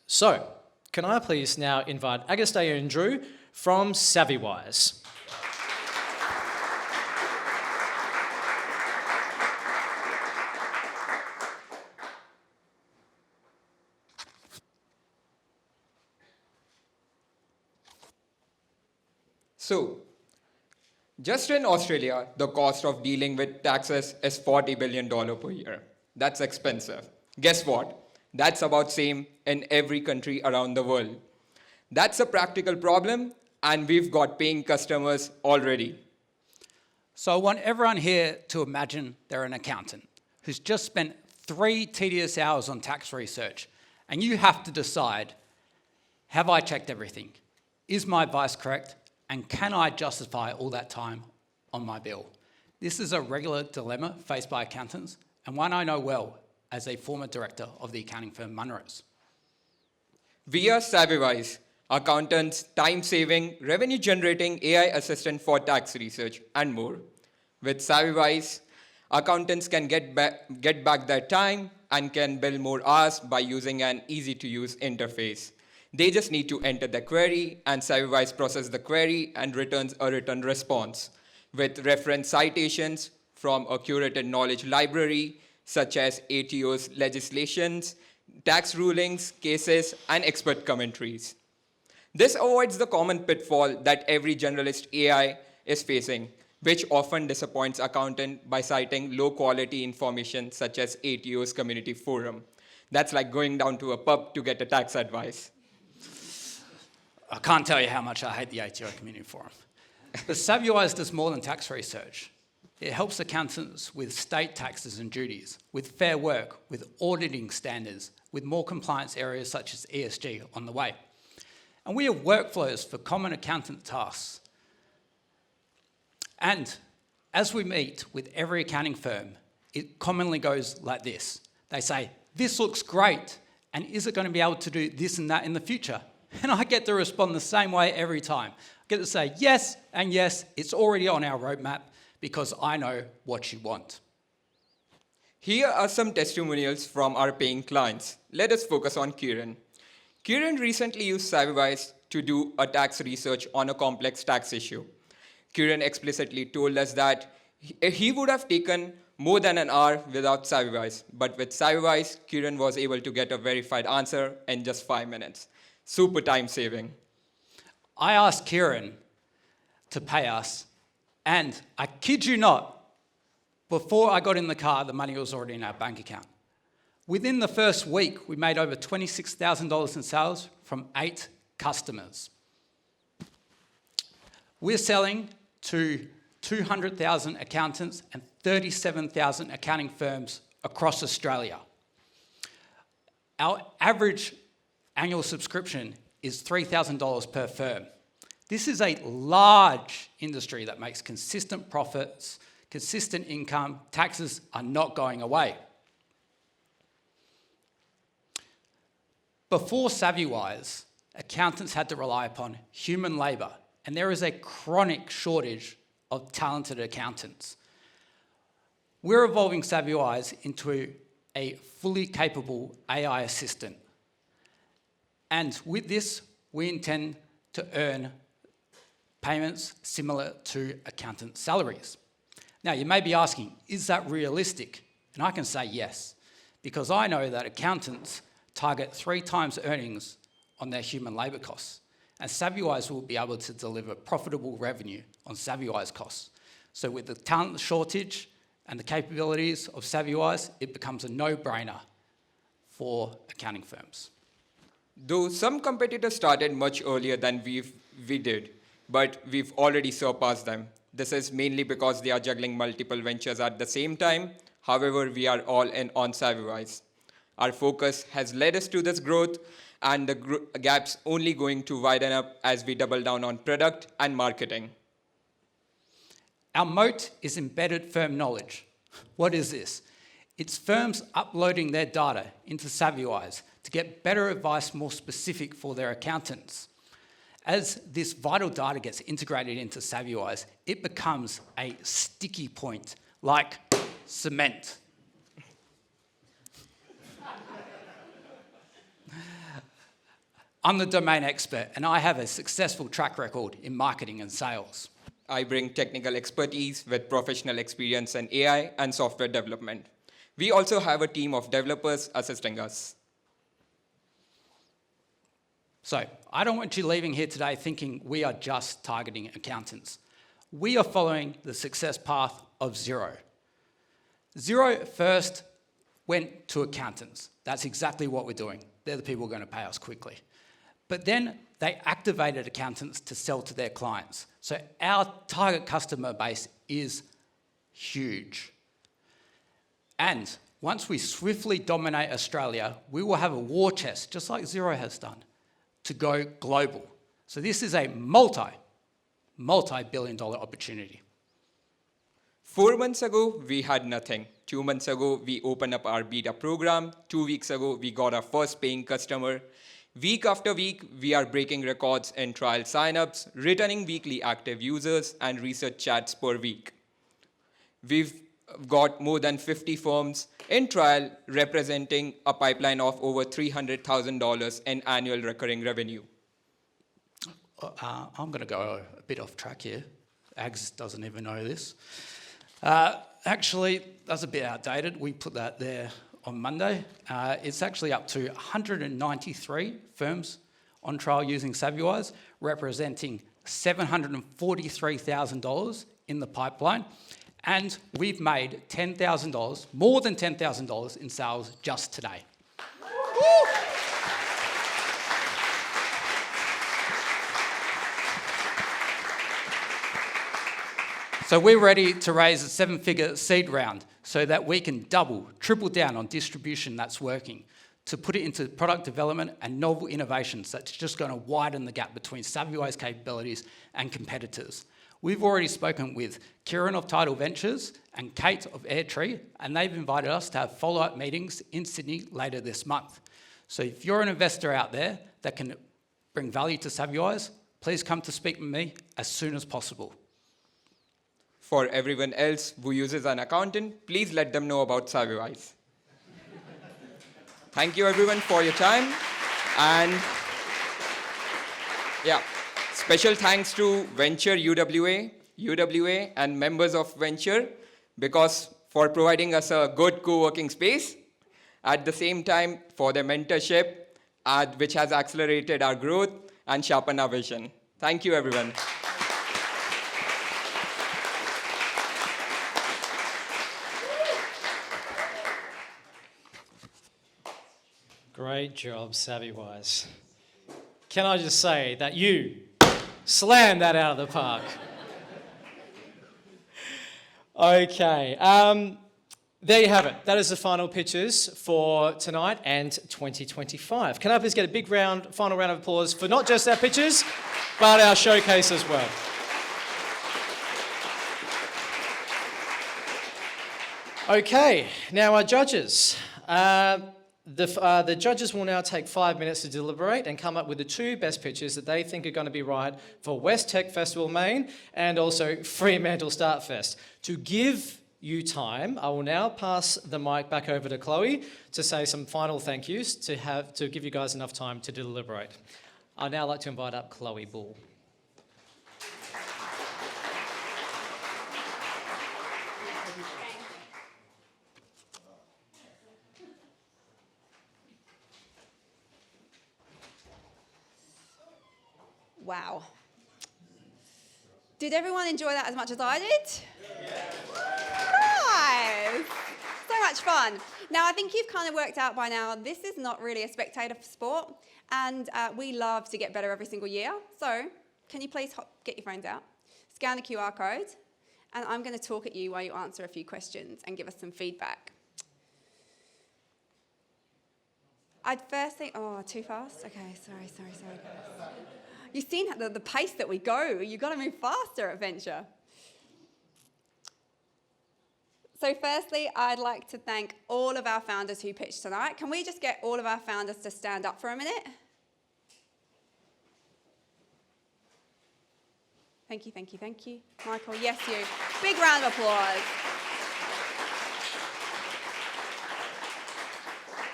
So, can I please now invite Agastea and Drew from SavvyWise. So, just in Australia, the cost of dealing with taxes is $40 billion per year. That's expensive. Guess what? That's about same in every country around the world. That's a practical problem, and we've got paying customers already. So I want everyone here to imagine they're an accountant who's just spent 3 tedious hours on tax research, and you have to decide, have I checked everything? Is my advice correct? And can I justify all that time on my bill? This is a regular dilemma faced by accountants, and one I know well as a former director of the accounting firm Munros. We are SavvyWise, accountants, time-saving, revenue-generating AI assistant for tax research and more. With SavvyWise, accountants can get back their time and can bill more hours by using an easy-to-use interface. They just need to enter the query, and SavvyWise processes the query and returns a written response with reference citations from a curated knowledge library, such as ATO's legislations, tax rulings, cases, and expert commentaries. This avoids the common pitfall that every generalist AI is facing, which often disappoints accountants by citing low-quality information, such as ATO's community forum. That's like going down to a pub to get a tax advice. I can't tell you how much I hate the ATO Community Forum. But SavvyWise does more than tax research. It helps accountants with state taxes and duties, with fair work, with auditing standards, with more compliance areas such as ESG on the way. And we have workflows for common accountant tasks. And as we meet with every accounting firm, it commonly goes like this. They say, this looks great, and is it going to be able to do this and that in the future? And I get to respond the same way every time. I get to say yes, and yes, it's already on our roadmap because I know what you want. Here are some testimonials from our paying clients. Let us focus on Kieran. Kieran recently used SavvyWise to do a tax research on a complex tax issue. Kieran explicitly told us that he would have taken more than an hour without SavvyWise, but with SavvyWise, Kieran was able to get a verified answer in just 5 minutes. Super time saving. I asked Kieran to pay us, and I kid you not, before I got in the car, the money was already in our bank account. Within the first week, we made over $26,000 in sales from 8 customers. We're selling to 200,000 accountants and 37,000 accounting firms across Australia. Our average annual subscription is $3,000 per firm. This is a large industry that makes consistent profits, consistent income. Taxes are not going away. Before Savvywise, accountants had to rely upon human labour, and there is a chronic shortage of talented accountants. We're evolving Savvywise into a fully capable AI assistant. And with this, we intend to earn payments similar to accountant salaries. Now, you may be asking, is that realistic? And I can say yes, because I know that accountants target 3 times earnings on their human labour costs. And Savvywise will be able to deliver profitable revenue on Savvywise costs. So with the talent shortage and the capabilities of Savvywise, it becomes a no-brainer for accounting firms. Though some competitors started much earlier than we did, but we've already surpassed them. This is mainly because they are juggling multiple ventures at the same time. However, we are all in on Savvywise. Our focus has led us to this growth, and the gap's only going to widen up as we double down on product and marketing. Our moat is embedded firm knowledge. What is this? It's firms uploading their data into Savvywise to get better advice more specific for their accountants. As this vital data gets integrated into Savvywise, it becomes a sticky point, like cement. I'm the domain expert, and I have a successful track record in marketing and sales. I bring technical expertise with professional experience in AI and software development. We also have a team of developers assisting us. So, I don't want you leaving here today thinking we are just targeting accountants. We are following the success path of Xero. Xero first went to accountants. That's exactly what we're doing. They're the people who are going to pay us quickly. But then they activated accountants to sell to their clients. So our target customer base is huge. And once we swiftly dominate Australia, we will have a war chest, just like Xero has done, to go global. So this is a multi-billion-dollar opportunity. 4 months ago, we had nothing. 2 months ago, we opened up our beta program. 2 weeks ago, we got our first paying customer. Week after week, we are breaking records in trial signups, returning weekly active users, and research chats per week. We've got more than 50 firms in trial, representing a pipeline of over $300,000 in annual recurring revenue. I'm going to go a bit off track here. Ags doesn't even know this. Actually, that's a bit outdated. We put that there on Monday. It's actually up to 193 firms on trial using Savvywise, representing $743,000 in the pipeline. And we've made $10,000, more than $10,000 in sales just today. So we're ready to raise a 7-figure seed round so that we can double, triple down on distribution that's working, to put it into product development and novel innovations that's just going to widen the gap between Savvywise capabilities and competitors. We've already spoken with Kieran of Tidal Ventures and Kate of Airtree, and they've invited us to have follow-up meetings in Sydney later this month. So if you're an investor out there that can bring value to Savvywise, please come to speak with me as soon as possible. For everyone else who uses an accountant, please let them know about SavvyWise. Thank you everyone for your time. And yeah, special thanks to Venture UWA and members of Venture for providing us a good co-working space. At the same time, for their mentorship, which has accelerated our growth and sharpened our vision. Thank you, everyone. Great job, SavvyWise. Can I just say that you slammed that out of the park? Okay, there you have it. That is the final pitches for tonight and 2025. Can I please get a big final round of applause for not just our pitches, but our showcase as well. Okay, now our judges. The judges will now take 5 minutes to deliberate and come up with the 2 best pitches that they think are going to be right for West Tech Festival Main and also Fremantle Start Fest. To give you time, I will now pass the mic back over to Chloe to say some final thank yous to give you guys enough time to deliberate. I'd now like to invite up Chloe Bull. Wow. Did everyone enjoy that as much as I did? Nice. So much fun. Now, I think you've kind of worked out by now, this is not really a spectator sport, and we love to get better every single year. So can you please get your phones out, scan the QR code, and I'm going to talk at you while you answer a few questions and give us some feedback. I'd first think, oh, too fast? Okay, sorry, guys. You've seen the pace that we go. You've got to move faster at Venture. So firstly, I'd like to thank all of our founders who pitched tonight. Can we just get all of our founders to stand up for a minute? Thank you. Michael, yes, you. Big round of applause.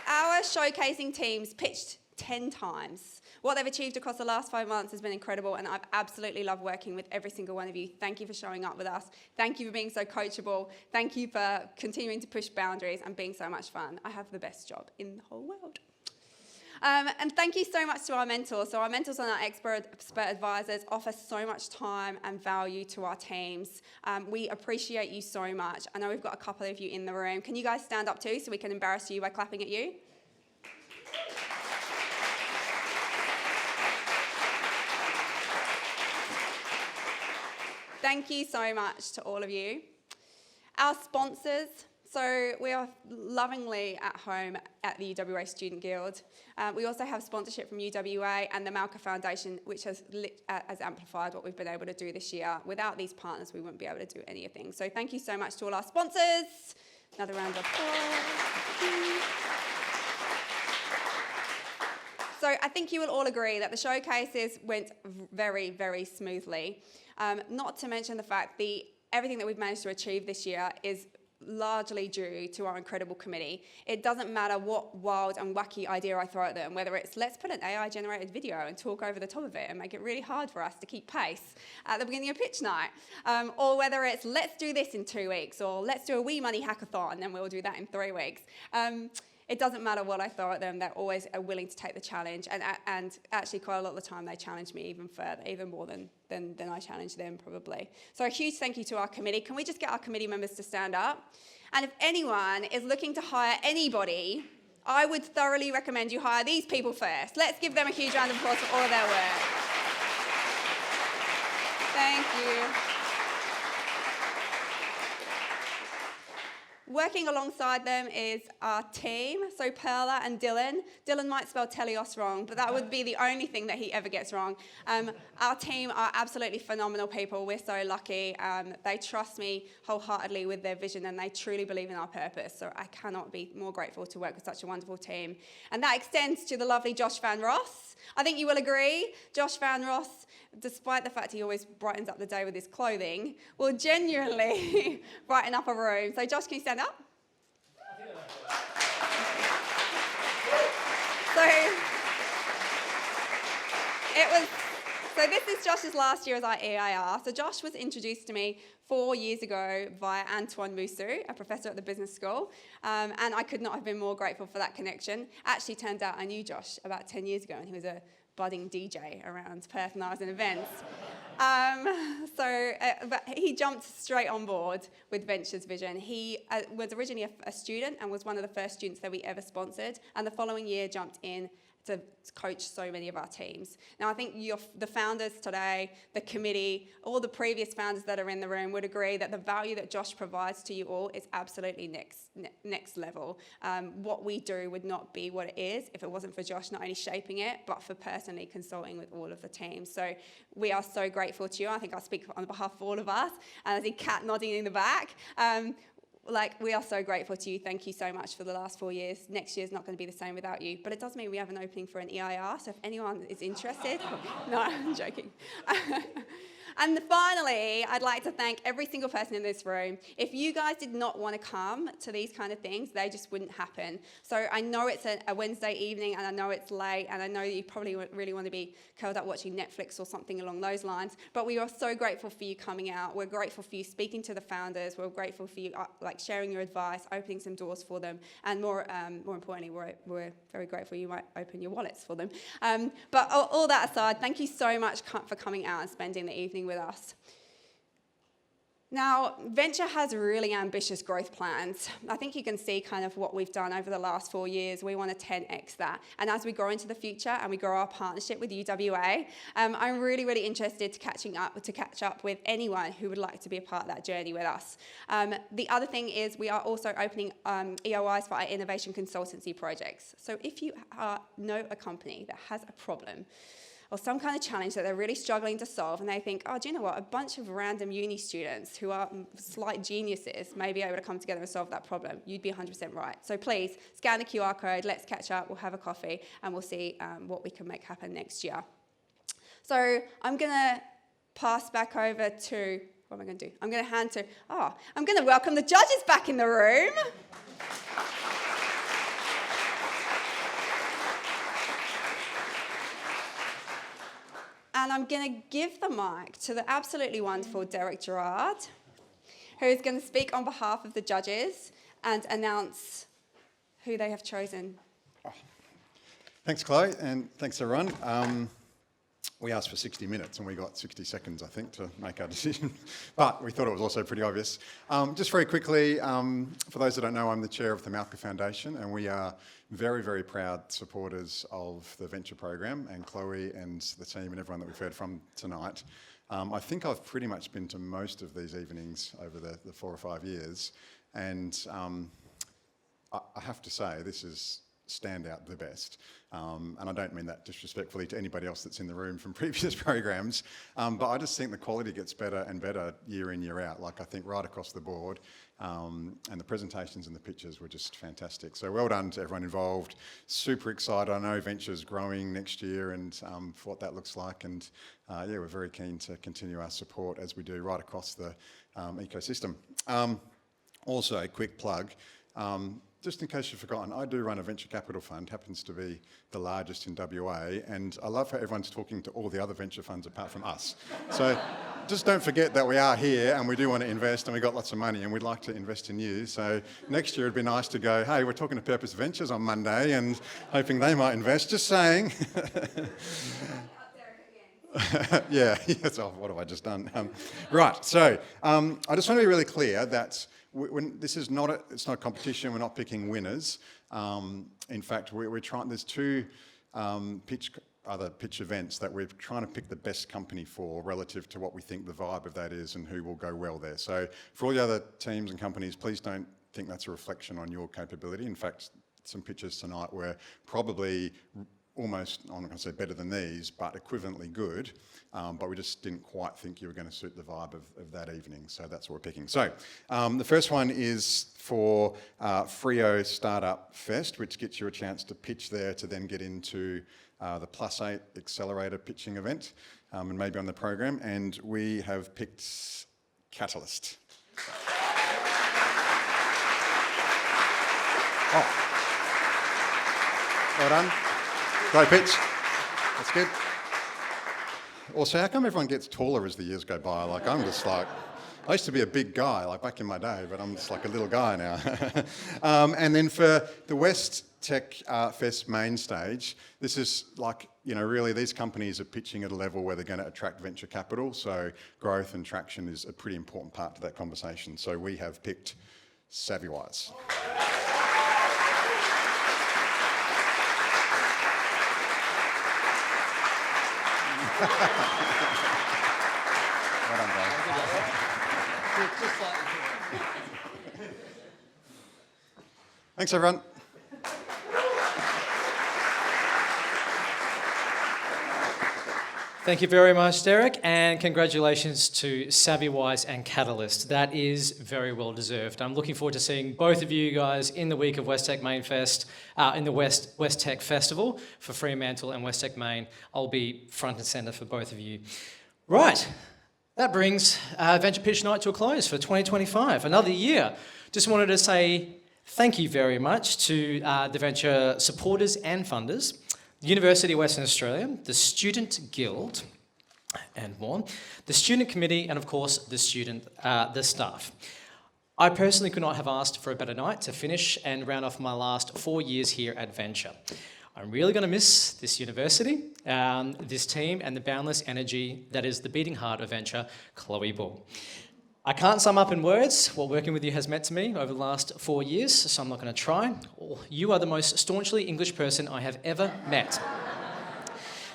Our showcasing teams pitched 10 times. What they've achieved across the last 5 months has been incredible, and I've absolutely loved working with every single one of you. Thank you for showing up with us. Thank you for being so coachable. Thank you for continuing to push boundaries and being so much fun. I have the best job in the whole world. And thank you so much to our mentors. So our mentors and our expert advisors offer so much time and value to our teams. We appreciate you so much. I know we've got a couple of you in the room. Can you guys stand up too so we can embarrass you by clapping at you? Thank you so much to all of you. Our sponsors, so we are lovingly at home at the UWA Student Guild. We also have sponsorship from UWA and the Malka Foundation, which has amplified what we've been able to do this year. Without these partners, we wouldn't be able to do any of things. So thank you so much to all our sponsors. Another round of applause. So I think you will all agree that the showcases went very, very smoothly. Not to mention the fact that everything that we've managed to achieve this year is largely due to our incredible committee. It doesn't matter what wild and wacky idea I throw at them, whether it's let's put an AI-generated video and talk over the top of it and make it really hard for us to keep pace at the beginning of pitch night, or whether it's let's do this in 2 weeks, or let's do a Wee Money hackathon and then we'll do that in 3 weeks. It doesn't matter what I throw at them, they're always willing to take the challenge, and actually quite a lot of the time they challenge me even further, even more than I challenge them probably. So a huge thank you to our committee. Can we just get our committee members to stand up? And if anyone is looking to hire anybody, I would thoroughly recommend you hire these people first. Let's give them a huge round of applause for all of their work. Thank you. Working alongside them is our team, so Perla and Dylan. Dylan might spell Telios wrong, but that would be the only thing that he ever gets wrong. Our team are absolutely phenomenal people. We're so lucky. They trust me wholeheartedly with their vision, and they truly believe in our purpose. So I cannot be more grateful to work with such a wonderful team. And that extends to the lovely Josh Van Ross. I think you will agree, Josh Van Ross, despite the fact he always brightens up the day with his clothing, will genuinely brighten up a room. So Josh, can you stand up? So this is Josh's last year as our EIR. So Josh was introduced to me 4 years ago via Antoine Moussou, a professor at the business school, and I could not have been more grateful for that connection. Actually, turned out I knew Josh about 10 years ago, and he was a budding DJ around Perth and I was in events. But he jumped straight on board with Venture's vision. He was originally a student and was one of the first students that we ever sponsored, and the following year jumped in to coach so many of our teams. Now, I think the founders today, the committee, all the previous founders that are in the room would agree that the value that Josh provides to you all is absolutely next level. What we do would not be what it is if it wasn't for Josh not only shaping it, but for personally consulting with all of the teams. So we are so grateful to you. I think I'll speak on behalf of all of us. And I see Kat nodding in the back. We are so grateful to you. Thank you so much for the last 4 years. Next year's not going to be the same without you. But it does mean we have an opening for an EIR. So if anyone is interested, no, I'm joking. And finally, I'd like to thank every single person in this room. If you guys did not want to come to these kind of things, they just wouldn't happen. So I know it's a Wednesday evening, and I know it's late, and I know you probably really want to be curled up watching Netflix or something along those lines. But we are so grateful for you coming out. We're grateful for you speaking to the founders. We're grateful for you sharing your advice, opening some doors for them, and more importantly, we're very grateful you might open your wallets for them. But all that aside, thank you so much for coming out and spending the evening with us. Now, Venture has really ambitious growth plans. I think you can see kind of what we've done over the last 4 years. We want to 10x that. And as we grow into the future and we grow our partnership with UWA, I'm really, really interested to catch up with anyone who would like to be a part of that journey with us. The other thing is we are also opening EOIs for our innovation consultancy projects. So if you know a company that has a problem, or some kind of challenge that they're really struggling to solve, and they think, oh, do you know what, a bunch of random uni students who are slight geniuses may be able to come together and solve that problem, you'd be 100% right. So please, scan the QR code, let's catch up, we'll have a coffee, and we'll see what we can make happen next year. So I'm going to pass back over to, what am I going to do? I'm going to welcome the judges back in the room. And I'm going to give the mic to the absolutely wonderful Derek Gerard, who is going to speak on behalf of the judges and announce who they have chosen. Thanks, Chloe, and thanks, everyone. We asked for 60 minutes and we got 60 seconds, I think, to make our decision. But we thought it was also pretty obvious. Just very quickly, for those that don't know, I'm the chair of the Malka Foundation, and we are very, very proud supporters of the Venture program, and Chloe and the team and everyone that we've heard from tonight. I think I've pretty much been to most of these evenings over the 4 or 5 years, and I have to say, this is stand out the best. And I don't mean that disrespectfully to anybody else that's in the room from previous programs, but I just think the quality gets better and better year in, year out. Like, I think right across the board, and the presentations and the pictures were just fantastic. So well done to everyone involved. Super excited. I know Venture's growing next year and for what that looks like. And yeah, we're very keen to continue our support as we do right across the ecosystem. Also, a quick plug. Just in case you've forgotten, I do run a venture capital fund, happens to be the largest in WA, and I love how everyone's talking to all the other venture funds apart from us. So just don't forget that we are here and we do want to invest, and we've got lots of money and we'd like to invest in you. So next year it'd be nice to go, hey, we're talking to Purpose Ventures on Monday and hoping they might invest. Just saying. Yeah, yes, oh, what have I just done? Right, so I just want to be really clear that this is it's not a competition. We're not picking winners. In fact, we're trying. There's 2 pitch events that we're trying to pick the best company for relative to what we think the vibe of that is and who will go well there. So for all the other teams and companies, please don't think that's a reflection on your capability. In fact, some pitches tonight were probably almost, I'm not going to say better than these, but equivalently good, but we just didn't quite think you were going to suit the vibe of that evening, so that's what we're picking. So the first one is for Freo Startup Fest, which gets you a chance to pitch there to then get into the +8 Accelerator pitching event, and maybe on the program, and we have picked Catalyst. Oh. Well done. Great pitch. That's good. Also, how come everyone gets taller as the years go by? Like, I'm just like, I used to be a big guy, like back in my day, but I'm just like a little guy now. And then for the West Tech Fest main stage, this is like, you know, really these companies are pitching at a level where they're going to attract venture capital, so growth and traction is a pretty important part to that conversation. So we have picked SavvyWise. Well done, guys. Thanks, everyone. Thank you very much, Derek, and congratulations to SavvyWise and Catalyst. That is very well deserved. I'm looking forward to seeing both of you guys in the week of West Tech Main Fest, in the West Tech Festival for Fremantle and West Tech Main. I'll be front and centre for both of you. Right, that brings Venture Pitch Night to a close for 2025, another year. Just wanted to say thank you very much to the Venture supporters and funders, the University of Western Australia, the Student Guild, and more, the Student Committee, and of course the staff. I personally could not have asked for a better night to finish and round off my last 4 years here at Venture. I'm really going to miss this university, this team, and the boundless energy that is the beating heart of Venture, Chloe Bull. I can't sum up in words what working with you has meant to me over the last 4 years, so I'm not going to try. You are the most staunchly English person I have ever met.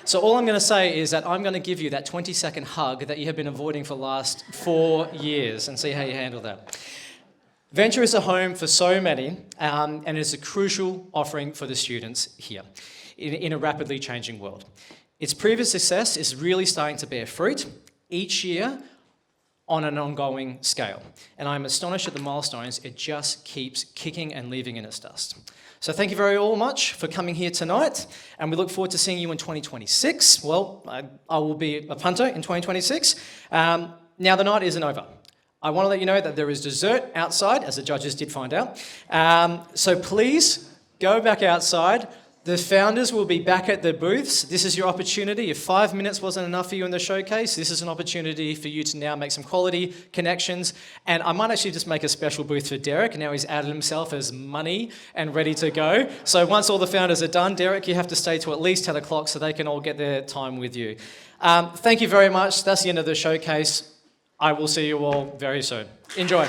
So all I'm going to say is that I'm going to give you that 20-second hug that you have been avoiding for the last 4 years and see how you handle that. Venture is a home for so many, and it is a crucial offering for the students here in a rapidly changing world. Its previous success is really starting to bear fruit each year on an ongoing scale. And I'm astonished at the milestones it just keeps kicking and leaving in its dust. So thank you very much for coming here tonight, and we look forward to seeing you in 2026. Well, I will be a punter in 2026. Now the night isn't over. I want to let you know that there is dessert outside, as the judges did find out. So please go back outside. The founders will be back at their booths. This is your opportunity. If 5 minutes wasn't enough for you in the showcase, this is an opportunity for you to now make some quality connections. And I might actually just make a special booth for Derek. Now he's added himself as money and ready to go. So once all the founders are done, Derek, you have to stay till at least 10 o'clock so they can all get their time with you. Thank you very much. That's the end of the showcase. I will see you all very soon. Enjoy.